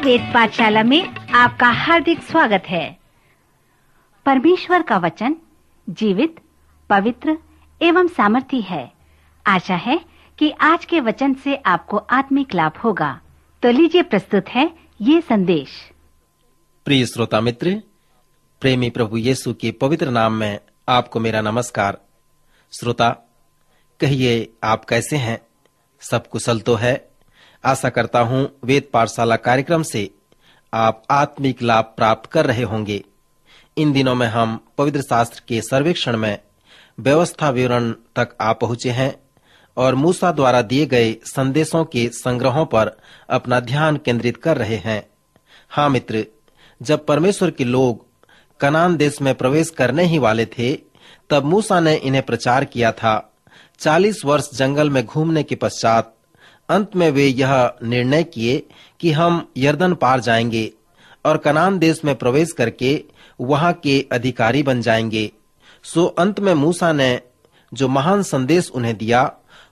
वेद पाठशाला में आपका हार्दिक स्वागत है। परमेश्वर का वचन जीवित, पवित्र एवं सामर्थी है। आशा है कि आज के वचन से आपको आत्मिक लाभ होगा। तो लीजिए प्रस्तुत है ये संदेश। प्रिय श्रोता मित्र, प्रेमी प्रभु यीशु के पवित्र नाम में आपको मेरा नमस्कार। श्रोता, कहिए आप कैसे हैं? सब कुशल तो है? आशा करता हूं वेद पाठशाला कार्यक्रम से आप आत्मिक लाभ प्राप्त कर रहे होंगे। इन दिनों में हम पवित्र शास्त्र के सर्वेक्षण में व्यवस्था विवरण तक आ पहुंचे हैं और मूसा द्वारा दिए गए संदेशों के संग्रहों पर अपना ध्यान केंद्रित कर रहे हैं। हाँ मित्र, जब परमेश्वर के लोग कनान देश में प्रवेश करने ही वाले थे, तब मूसा ने इन्हें प्रचार किया था। 40 वर्ष जंगल में घूमने के पश्चात अंत में वे यह निर्णय किए कि हम यर्दन पार जाएंगे और कनान देश में प्रवेश करके वहां के अधिकारी बन जाएंगे। सो अंत में मूसा ने जो महान संदेश उन्हें दिया,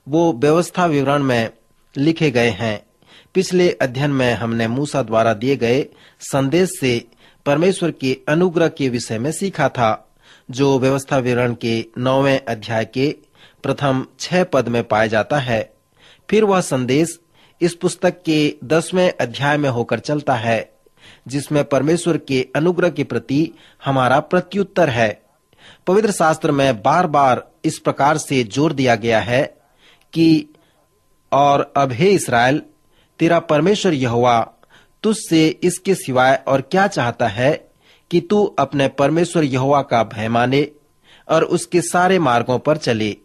वो व्यवस्था विवरण में लिखे गए हैं। पिछले अध्ययन में हमने मूसा द्वारा दिए गए संदेश से परमेश्वर के अनुग्रह के विषय में सीखा था, जो व्यवस्था विवरण के 9वें अध्याय के प्रथम 6 पद में पाया जाता है। फिर वह संदेश इस पुस्तक के 10वें अध्याय में होकर चलता है, जिसमें परमेश्वर के अनुग्रह के प्रति हमारा प्रत्युत्तर है। पवित्र शास्त्र में बार बार इस प्रकार से जोर दिया गया है कि और अब हे इस्राएल, तेरा परमेश्वर यहोवा तुझसे इसके सिवाय और क्या चाहता है कि तू अपने परमेश्वर यहोवा का भय माने और उसके सारे मार्गों पर चले,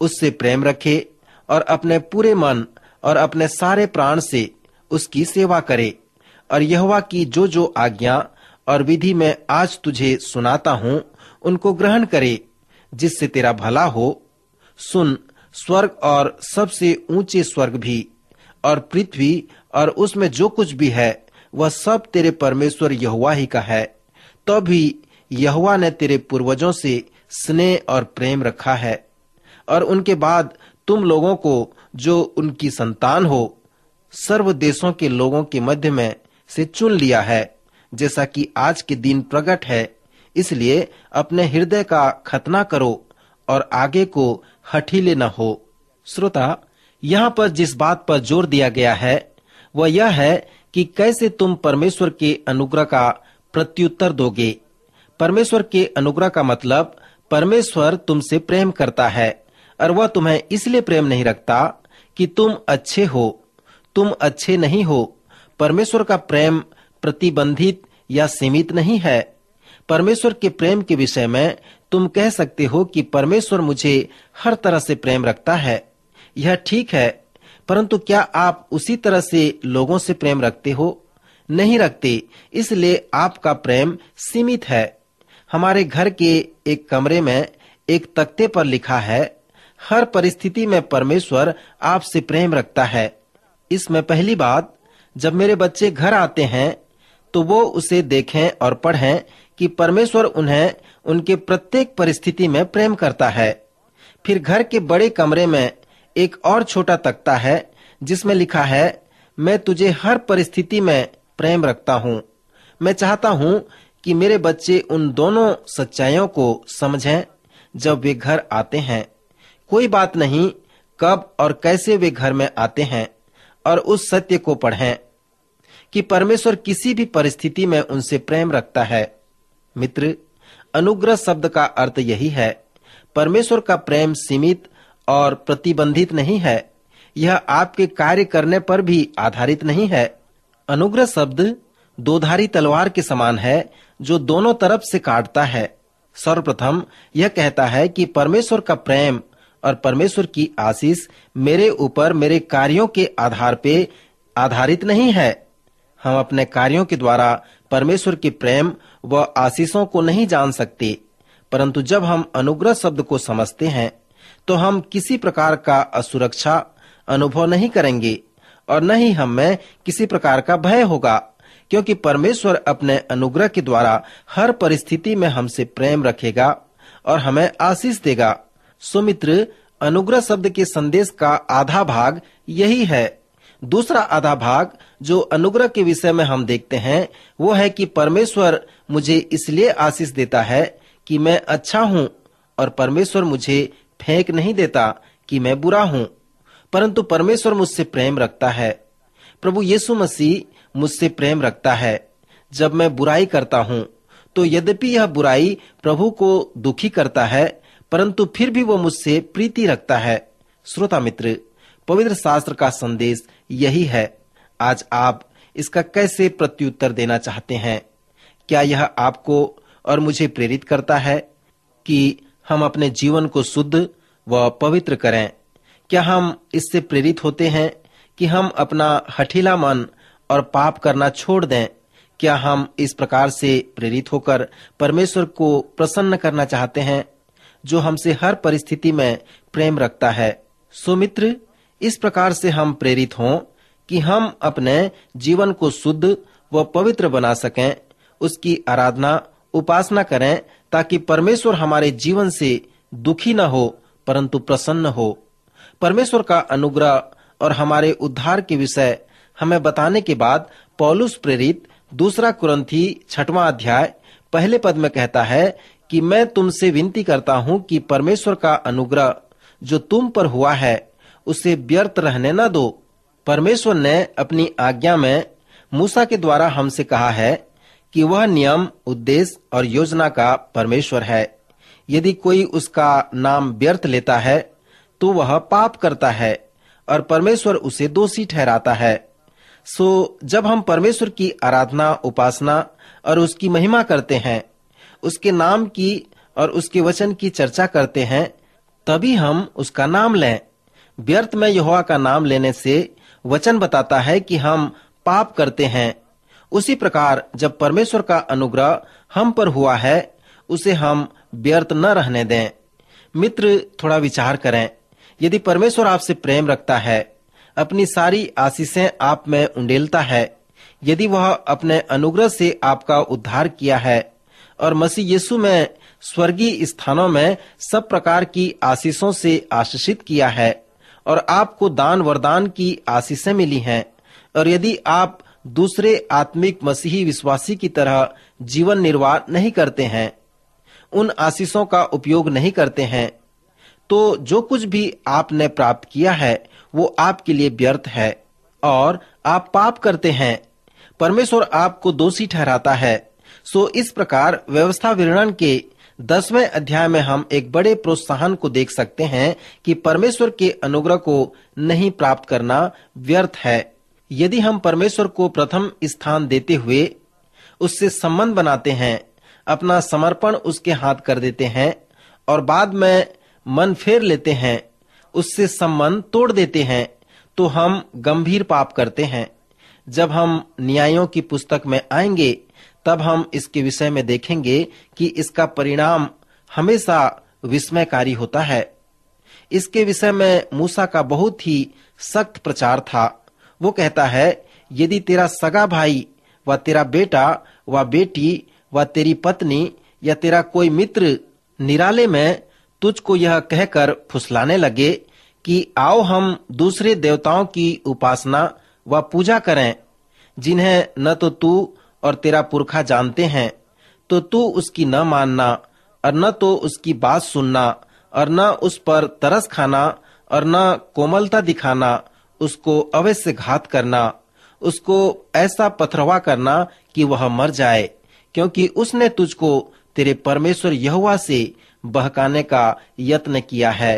उससे प्रेम रखे और अपने पूरे मन और अपने सारे प्राण से उसकी सेवा करे। और यहोवा की जो जो आज्ञा और विधि मैं आज तुझे सुनाता हूँ, उनको ग्रहण करे, जिससे तेरा भला हो। सुन, स्वर्ग और सबसे ऊंचे स्वर्ग भी और पृथ्वी और उसमें जो कुछ भी है, वह सब तेरे परमेश्वर यहोवा ही का है। तो भी यहोवा ने तेरे पूर्वजों से स्नेह और प्रेम रखा है और उनके बाद तुम लोगों को, जो उनकी संतान हो, सर्व देशों के लोगों के मध्य में से चुन लिया है, जैसा कि आज के दिन प्रकट है। इसलिए अपने हृदय का खतना करो और आगे को हठीले न हो। श्रोता, यहाँ पर जिस बात पर जोर दिया गया है, वह यह है कि कैसे तुम परमेश्वर के अनुग्रह का प्रत्युत्तर दोगे। परमेश्वर के अनुग्रह का मतलब परमेश्वर तुमसे प्रेम करता है, और वह तुम्हें इसलिए प्रेम नहीं रखता कि तुम अच्छे हो। तुम अच्छे नहीं हो। परमेश्वर का प्रेम प्रतिबंधित या सीमित नहीं है। परमेश्वर के प्रेम के विषय में तुम कह सकते हो कि परमेश्वर मुझे हर तरह से प्रेम रखता है। यह ठीक है, परंतु क्या आप उसी तरह से लोगों से प्रेम रखते हो? नहीं रखते। इसलिए आपका प्रेम सीमित है। हमारे घर के एक कमरे में एक तख्ते पर लिखा है, हर परिस्थिति में परमेश्वर आपसे प्रेम रखता है। इसमें पहली बात, जब मेरे बच्चे घर आते हैं तो वो उसे देखें और पढ़ें कि परमेश्वर उन्हें उनके प्रत्येक परिस्थिति में प्रेम करता है। फिर घर के बड़े कमरे में एक और छोटा तख्ता है, जिसमें लिखा है, मैं तुझे हर परिस्थिति में प्रेम रखता हूँ। मैं चाहता हूँ कि मेरे बच्चे उन दोनों सच्चाइयों को समझें जब वे घर आते हैं। कोई बात नहीं कब और कैसे वे घर में आते हैं, और उस सत्य को पढ़ें कि परमेश्वर किसी भी परिस्थिति में उनसे प्रेम रखता है। मित्र, अनुग्रह शब्द का अर्थ यही है। परमेश्वर का प्रेम सीमित और प्रतिबंधित नहीं है। यह आपके कार्य करने पर भी आधारित नहीं है। अनुग्रह शब्द दोधारी तलवार के समान है, जो दोनों तरफ से काटता है। सर्वप्रथम यह कहता है कि परमेश्वर का प्रेम और परमेश्वर की आशीष मेरे ऊपर मेरे कार्यों के आधार पे आधारित नहीं है। हम अपने कार्यों के द्वारा परमेश्वर के प्रेम व आशीषों को नहीं जान सकते, परंतु जब हम अनुग्रह शब्द को समझते हैं, तो हम किसी प्रकार का असुरक्षा अनुभव नहीं करेंगे और न ही हमें किसी प्रकार का भय होगा, क्योंकि परमेश्वर अपने अनुग्रह के द्वारा हर परिस्थिति में हमसे प्रेम रखेगा और हमें आशीष देगा। सो मित्र, अनुग्रह शब्द के संदेश का आधा भाग यही है। दूसरा आधा भाग जो अनुग्रह के विषय में हम देखते हैं वो है कि परमेश्वर मुझे इसलिए आशीष देता है कि मैं अच्छा हूँ, और परमेश्वर मुझे फेंक नहीं देता कि मैं बुरा हूँ, परंतु परमेश्वर मुझसे प्रेम रखता है। प्रभु यीशु मसीह मुझसे प्रेम रखता है। जब मैं बुराई करता हूँ तो यद्यपि यह बुराई प्रभु को दुखी करता है, परंतु फिर भी वो मुझसे प्रीति रखता है। श्रोता मित्र, पवित्र शास्त्र का संदेश यही है। आज आप इसका कैसे प्रत्युत्तर देना चाहते हैं? क्या यह आपको और मुझे प्रेरित करता है कि हम अपने जीवन को शुद्ध व पवित्र करें? क्या हम इससे प्रेरित होते हैं कि हम अपना हठीला मन और पाप करना छोड़ दें? क्या हम इस प्रकार से प्रेरित होकर परमेश्वर को प्रसन्न करना चाहते हैं, जो हमसे हर परिस्थिति में प्रेम रखता है? सो मित्र, इस प्रकार से हम प्रेरित हों कि हम अपने जीवन को शुद्ध व पवित्र बना सकें, उसकी आराधना उपासना करें, ताकि परमेश्वर हमारे जीवन से दुखी न हो परंतु प्रसन्न हो। परमेश्वर का अनुग्रह और हमारे उद्धार के विषय हमें बताने के बाद पौलुस प्रेरित 2 कुरिन्थी 6वां अध्याय पहले पद में कहता है कि मैं तुमसे विनती करता हूं कि परमेश्वर का अनुग्रह जो तुम पर हुआ है उसे व्यर्थ रहने न दो। परमेश्वर ने अपनी आज्ञा में मूसा के द्वारा हमसे कहा है कि वह नियम, उद्देश्य और योजना का परमेश्वर है। यदि कोई उसका नाम व्यर्थ लेता है तो वह पाप करता है और परमेश्वर उसे दोषी ठहराता है। सो जब हम परमेश्वर की आराधना, उपासना और उसकी महिमा करते हैं, उसके नाम की और उसके वचन की चर्चा करते हैं, तभी हम उसका नाम लें। व्यर्थ में यहोवा का नाम लेने से वचन बताता है कि हम पाप करते हैं। उसी प्रकार जब परमेश्वर का अनुग्रह हम पर हुआ है, उसे हम व्यर्थ न रहने दें। मित्र, थोड़ा विचार करें। यदि परमेश्वर आपसे प्रेम रखता है, अपनी सारी आशीषें आप में उंडेलता है, यदि वह अपने अनुग्रह से आपका उद्धार किया है और मसीह यीशु में स्वर्गीय स्थानों में सब प्रकार की आशीषों से आशीषित किया है और आपको दान वरदान की आशीषें मिली हैं, और यदि आप दूसरे आत्मिक मसीही विश्वासी की तरह जीवन निर्वाह नहीं करते हैं, उन आशीषों का उपयोग नहीं करते हैं, तो जो कुछ भी आपने प्राप्त किया है वो आपके लिए व्यर्थ है और आप पाप करते हैं। परमेश्वर आपको दोषी ठहराता है। सो इस प्रकार व्यवस्था विवरण के 10वें अध्याय में हम एक बड़े प्रोत्साहन को देख सकते हैं कि परमेश्वर के अनुग्रह को नहीं प्राप्त करना व्यर्थ है। यदि हम परमेश्वर को प्रथम स्थान देते हुए उससे संबंध बनाते हैं, अपना समर्पण उसके हाथ कर देते हैं और बाद में मन फेर लेते हैं, उससे संबंध तोड़ देते हैं, तो हम गंभीर पाप करते हैं। जब हम न्यायों की पुस्तक में आएंगे तब हम इसके विषय में देखेंगे कि इसका परिणाम हमेशा विस्मयकारी होता है। इसके विषय में मूसा का बहुत ही सख्त प्रचार था। वो कहता है, यदि तेरा सगा भाई व तेरा बेटा व बेटी व तेरी पत्नी या तेरा कोई मित्र निराले में तुझको यह कहकर फुसलाने लगे कि आओ हम दूसरे देवताओं की उपासना व पूजा करें, जिन्हें न तो तू और तेरा पुरखा जानते हैं, तो तू उसकी न मानना और न तो उसकी बात सुनना और न उस पर तरस खाना और न कोमलता दिखाना, उसको अवश्य घात करना, उसको ऐसा पथरवा करना कि वह मर जाए, क्योंकि उसने तुझको तेरे परमेश्वर यहोवा से बहकाने का यत्न किया है।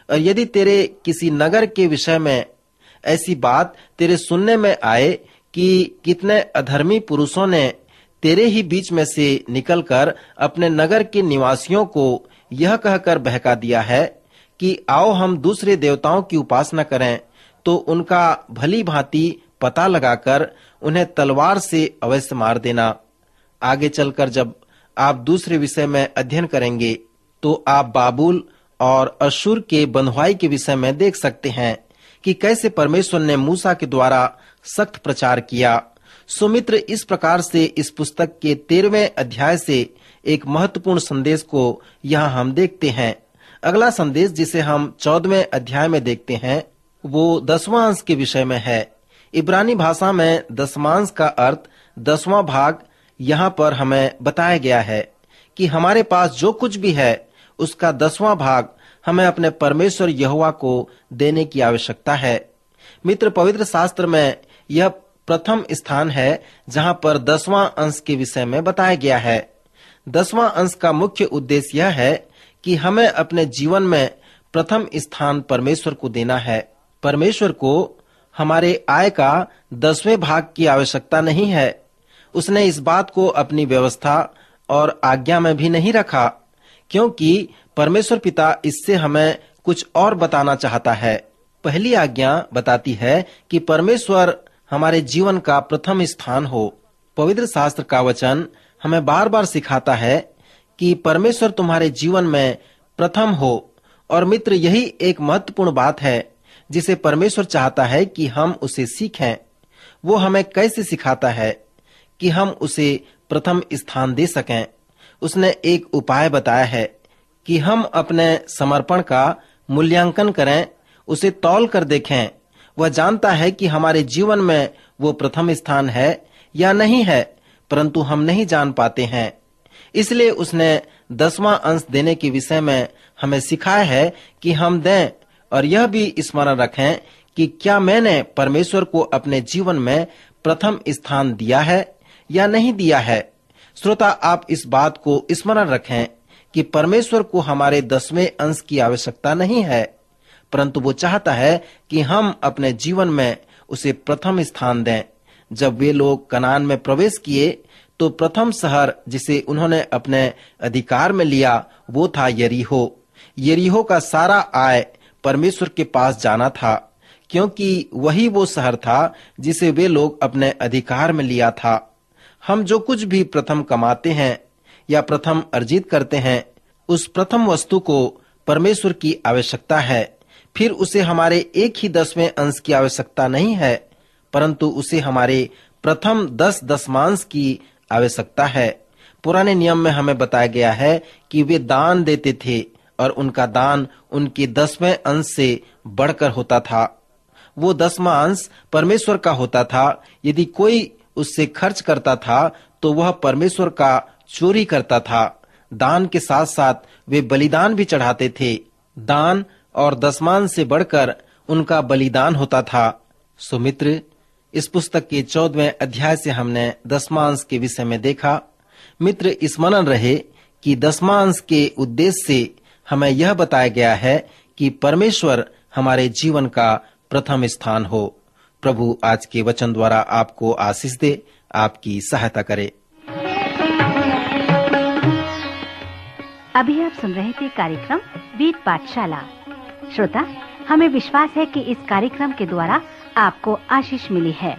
और यदि तेरे किसी नगर के विषय में ऐसी बात तेरे सुनने में आए कि कितने अधर्मी पुरुषों ने तेरे ही बीच में से निकलकर अपने नगर के निवासियों को यह कहकर बहका दिया है कि आओ हम दूसरे देवताओं की उपासना करें, तो उनका भली भांति पता लगाकर उन्हें तलवार से अवश्य मार देना। आगे चलकर जब आप दूसरे विषय में अध्ययन करेंगे तो आप बाबुल और अशूर के बंधुआई के विषय में देख सकते हैं कि कैसे परमेश्वर ने मूसा के द्वारा सख्त प्रचार किया। सुमित्र, इस प्रकार से इस पुस्तक के 13वें अध्याय से एक महत्वपूर्ण संदेश को यहाँ हम देखते हैं। अगला संदेश जिसे हम 14वें अध्याय में देखते हैं वो 10वां अंश के विषय में है। इब्रानी भाषा में दशमांश का अर्थ 10वां भाग यहाँ पर हमें बताया गया है कि हमारे पास जो कुछ भी है उसका 10वां भाग हमें अपने परमेश्वर यहोवा को देने की आवश्यकता है। मित्र, पवित्र शास्त्र में यह प्रथम स्थान है जहाँ पर 10वां अंश के विषय में बताया गया है। 10वां अंश का मुख्य उद्देश्य यह है कि हमें अपने जीवन में प्रथम स्थान परमेश्वर को देना है। परमेश्वर को हमारे आय का 10वें भाग की आवश्यकता नहीं है। उसने इस बात को अपनी व्यवस्था और आज्ञा में भी नहीं रखा, क्योंकि परमेश्वर पिता इससे हमें कुछ और बताना चाहता है। पहली आज्ञा बताती है कि परमेश्वर हमारे जीवन का प्रथम स्थान हो। पवित्र शास्त्र का वचन हमें बार बार सिखाता है कि परमेश्वर तुम्हारे जीवन में प्रथम हो। और मित्र, यही एक महत्वपूर्ण बात है जिसे परमेश्वर चाहता है कि हम उसे सीखें। वो हमें कैसे सिखाता है कि हम उसे प्रथम स्थान दे सकें। उसने एक उपाय बताया है कि हम अपने समर्पण का मूल्यांकन करें, उसे तौल कर देखें। वह जानता है कि हमारे जीवन में वो प्रथम स्थान है या नहीं है, परंतु हम नहीं जान पाते हैं। इसलिए उसने 10वां अंश देने के विषय में हमें सिखाया है कि हम दें, और यह भी स्मरण रखें कि क्या मैंने परमेश्वर को अपने जीवन में प्रथम स्थान दिया है या नहीं दिया है। श्रोता, आप इस बात को स्मरण रखें कि परमेश्वर को हमारे 10वें अंश की आवश्यकता नहीं है, परंतु वो चाहता है कि हम अपने जीवन में उसे प्रथम स्थान दें। जब वे लोग कनान में प्रवेश किए तो प्रथम शहर जिसे उन्होंने अपने अधिकार में लिया वो था यरीहो। यरीहो का सारा आय परमेश्वर के पास जाना था, क्योंकि वही वो शहर था जिसे वे लोग अपने अधिकार में लिया था। हम जो कुछ भी प्रथम कमाते हैं या प्रथम अर्जित करते हैं, उस प्रथम वस्तु को परमेश्वर की आवश्यकता है। फिर उसे हमारे एक ही 10वें अंश की आवश्यकता नहीं है, परंतु उसे हमारे प्रथम 10 दशमांश की आवश्यकता है। पुराने नियम में हमें बताया गया है कि वे दान देते थे और उनका दान उनके 10वें अंश से बढ़कर होता था। वो 10वां अंश परमेश्वर का होता था। यदि कोई उससे खर्च करता था तो वह परमेश्वर का चोरी करता था। दान के साथ साथ वे बलिदान भी चढ़ाते थे। दान और 10वां अंश से बढ़कर उनका बलिदान होता था। सो मित्र, इस पुस्तक के 14वें अध्याय से हमने 10वां अंश के विषय में देखा। मित्र, स्मरण रहे कि 10वां अंश के उद्देश्य से हमें यह बताया गया है कि परमेश्वर हमारे जीवन का प्रथम स्थान हो। प्रभु आज के वचन द्वारा आपको आशीष दे, आपकी सहायता करे। अभी आप सुन रहे थे कार्यक्रम वेद पाठशाला। श्रोता, हमें विश्वास है कि इस कार्यक्रम के द्वारा आपको आशीष मिली है।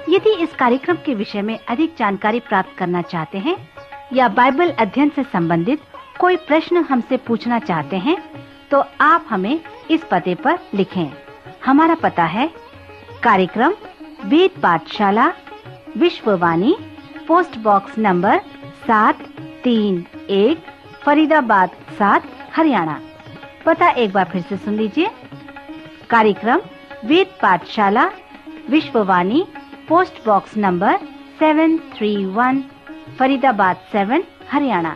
यदि इस कार्यक्रम के विषय में अधिक जानकारी प्राप्त करना चाहते हैं या बाइबल अध्ययन से संबंधित कोई प्रश्न हमसे पूछना चाहते हैं, तो आप हमें इस पते पर लिखें। हमारा पता है कार्यक्रम Ved Pathshala, Vishwavani, post box number 731, Faridabad 7, Haryana. पता एक बार फिर से सुन लीजिए। कार्यक्रम Ved Pathshala, Vishwavani, post box number 731, Faridabad 7, Haryana.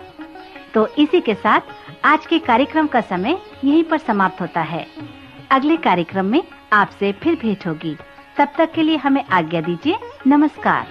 तो इसी के साथ आज के कार्यक्रम का समय यहीं पर समाप्त होता है। अगले कार्यक्रम में आपसे फिर भेंट होगी। तब तक के लिए हमें आज्ञा दीजिए। नमस्कार।